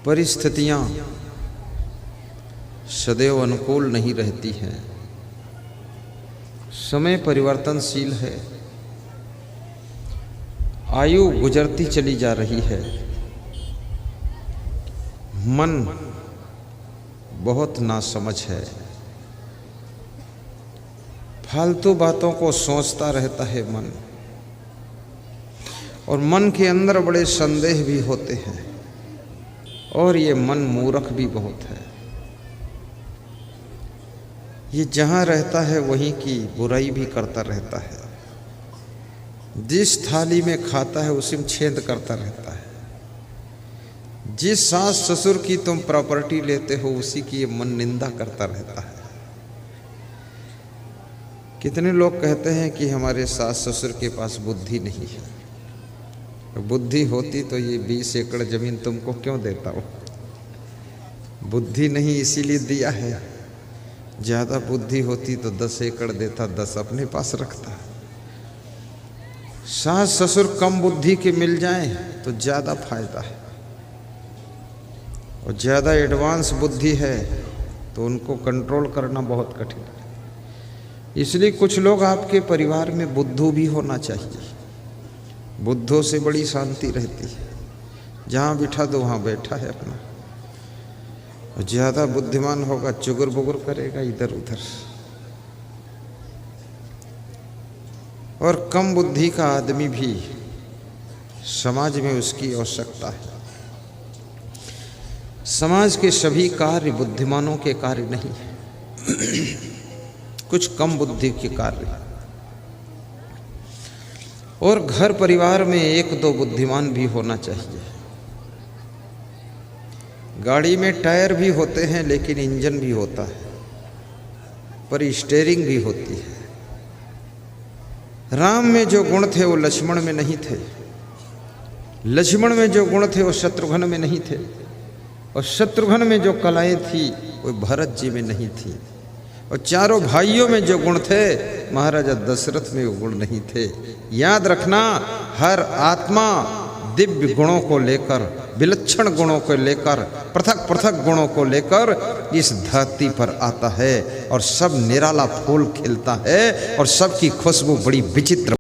परिस्थितियां सदैव अनुकूल नहीं रहती हैं। समय परिवर्तनशील है, आयु गुजरती चली जा रही है। मन बहुत नासमझ है, फालतू बातों को सोचता रहता है मन, और मन के अंदर बड़े संदेह भी होते हैं, और ये मन मूर्ख भी बहुत है। ये जहाँ रहता है वहीं की बुराई भी करता रहता है। जिस थाली में खाता है उसी में छेद करता रहता है। जिस सास ससुर की तुम प्रॉपर्टी लेते हो उसी की ये मन निंदा करता रहता है। कितने लोग कहते हैं कि हमारे सास ससुर के पास बुद्धि नहीं है। बुद्धि होती तो ये 20 एकड़ जमीन तुमको क्यों देता हो? बुद्धि नहीं इसीलिए दिया है। ज़्यादा बुद्धि होती तो 10 एकड़ देता, 10 अपने पास रखता। सास ससुर कम बुद्धि के मिल जाएं तो ज़्यादा फायदा है, और ज़्यादा एडवांस बुद्धि है तो उनको कंट्रोल करना बहुत कठिन है। इसलिए कुछ लोग आपके परिवार में बुद्धू भी होना चाहिए। बुद्धों से बड़ी शांति रहती है। जहाँ बिठा दो वहाँ बैठा है अपना। और ज़्यादा बुद्धिमान होगा चुगुर बुगुर करेगा इधर उधर। और कम बुद्धि का आदमी भी समाज में उसकी आवश्यकता है। समाज के सभी कार्य बुद्धिमानों के कार्य नहीं है। कुछ कम बुद्धि के कार्य। और घर परिवार में 1-2 बुद्धिमान भी होना चाहिए। गाड़ी में टायर भी होते हैं लेकिन इंजन भी होता है, पर स्टीयरिंग भी होती है। राम में जो गुण थे वो लक्ष्मण में नहीं थे। लक्ष्मण में जो गुण थे वो शत्रुघ्न में नहीं थे। और शत्रुघ्न में जो कलाएं थी वो भरत जी में नहीं थी। और चारों भाइयों में जो गुण थे महाराजा दशरथ में वो गुण नहीं थे। याद रखना, हर आत्मा दिव्य गुणों को लेकर, विलक्षण गुणों को लेकर, पृथक पृथक गुणों को लेकर इस धरती पर आता है, और सब निराला फूल खिलता है, और सबकी खुशबू बड़ी विचित्र